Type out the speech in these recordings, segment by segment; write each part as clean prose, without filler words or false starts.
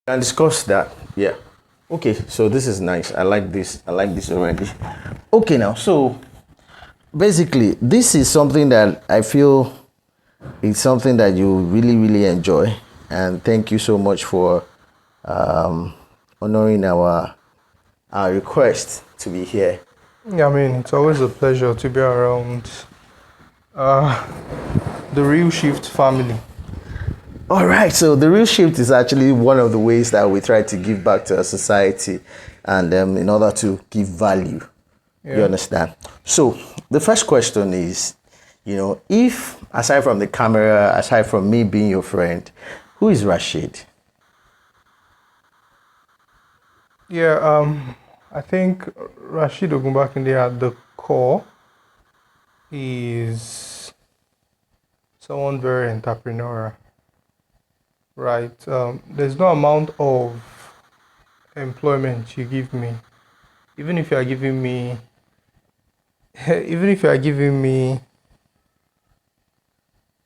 Can discuss that. Yeah. Okay, so this is nice. I like this. I like this already. Okay, now, so basically, this is something that I feel is something that you really, really enjoy. And thank you so much for um, honoring our request to be here. Yeah, I mean, it's always a pleasure to be around uh, the Real Shift family. All right, so the real shift is actually one of the ways that we try to give back to our society, and in order to give value. You Yeah. understand? So the first question is, if aside from the camera, aside from me being your friend, who is Rasheed? Yeah, I think Rasheed Ogunbakinde at the core is someone very entrepreneurial, right? There's no amount of employment you give me, even if you are giving me, even if you are giving me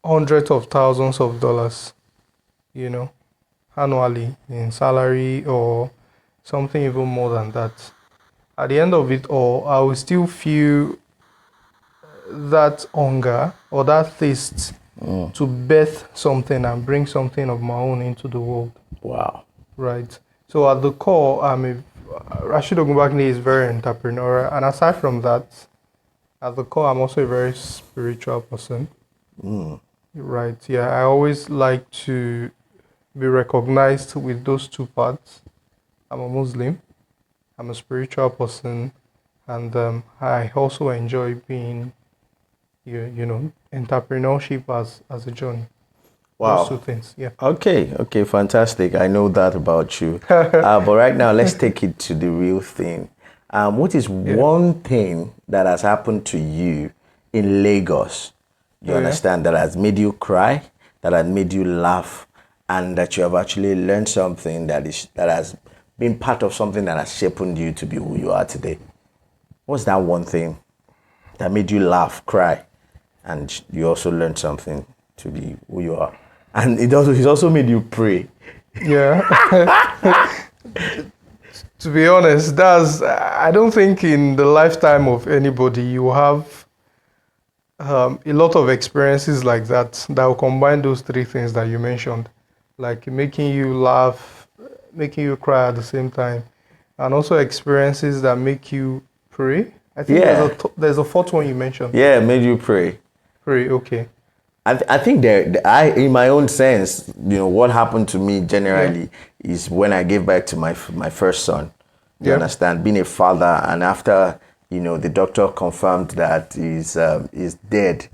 hundreds of thousands of dollars, you know, annually in salary or something even more than that. At the end of it all, I will still feel that hunger or that thirst to birth something and bring something of my own into the world. Wow. Right. So at the core, Rashid Ogunbakinde is very entrepreneurial, and aside from that, at the core, I'm also a very spiritual person. Right. Yeah. I always like to be recognized with those two parts. I'm a Muslim. I'm a spiritual person, and I also enjoy being, entrepreneurship as a journey. Those two Wow. things. Yeah. Okay, fantastic. I know that about you. But right now, let's take it to the real thing. What is Yeah. one thing that has happened to you in Lagos? You Oh yeah. understand that has made you cry, that has made you laugh, and that you have actually learned something that has been part of something that has shaped you to be who you are today. What's that one thing that made you laugh, cry, and you also learned something to be who you are? And it's also made you pray. Yeah. To be honest, I don't think in the lifetime of anybody you have a lot of experiences like that will combine those three things that you mentioned, like making you laugh, making you cry at the same time, and also experiences that make you pray. I think Yeah, there's a fourth one you mentioned. yeah, made you pray. Pray, okay. I think in my own sense, what happened to me Yeah, generally is when I gave birth to my first son. You yeah, understand, being a father, and after the doctor confirmed that he's dead.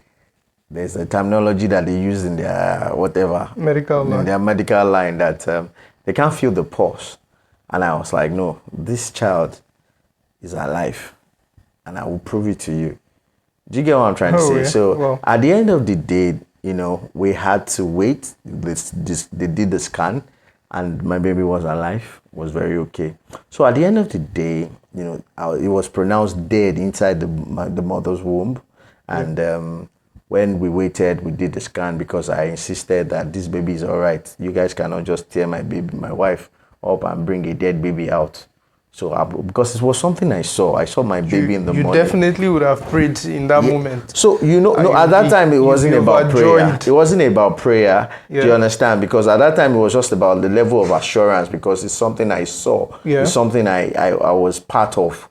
There's a terminology that they use in their whatever, medical in line. their medical line, that they can't feel the pulse, and I was like, no, this child is alive, and I will prove it to you. Do you get what I'm trying to Oh say? yeah, So well, at the end of the day, we had to wait. They did the scan, and my baby was alive, was very okay. So at the end of the day, it was pronounced dead inside the mother's womb, yeah. and when we waited, we did the scan because I insisted that this baby is all right. You guys cannot just tear my wife up and bring a dead baby out. So because it was something I saw my baby in the You morning. definitely would have prayed in that Yeah. moment. So And no, at that time it you'll be wasn't about prayer. overjoyed. It wasn't about prayer. Do you Yeah, understand? Because at that time it was just about the level of assurance because it's something I saw. It's yeah. something I was part of,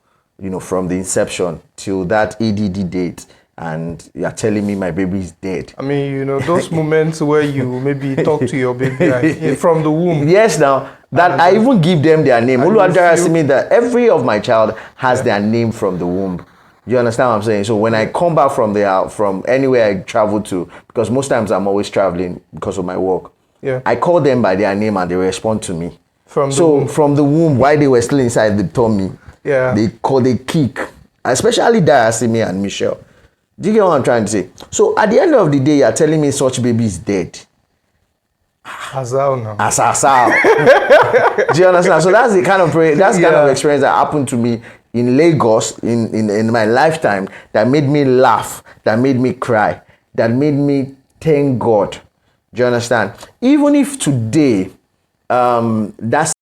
from the inception till that EDD date. And you're telling me my baby is dead. I mean, those moments where you maybe talk to your baby from the womb, Yes, now that I and even give them their name. and you Oluwadara feel, me that every of my child has yeah, their name from the womb. You understand what I'm saying? So when I yeah, come back from anywhere I travel to, because most times I'm always traveling because of my work, yeah, I call them by their name and they respond to me. from the So womb, from the womb, while they were still inside the tummy, yeah. they kick, especially Darasimi and Michelle. Do you get what I'm trying to say? So at the end of the day, you're telling me such baby is dead. Azal now. Asasao. Do you understand? So that's the kind of that's the kind of Yeah, experience that happened to me in Lagos in my lifetime that made me laugh, that made me cry, that made me thank God. Do you understand? Even if today that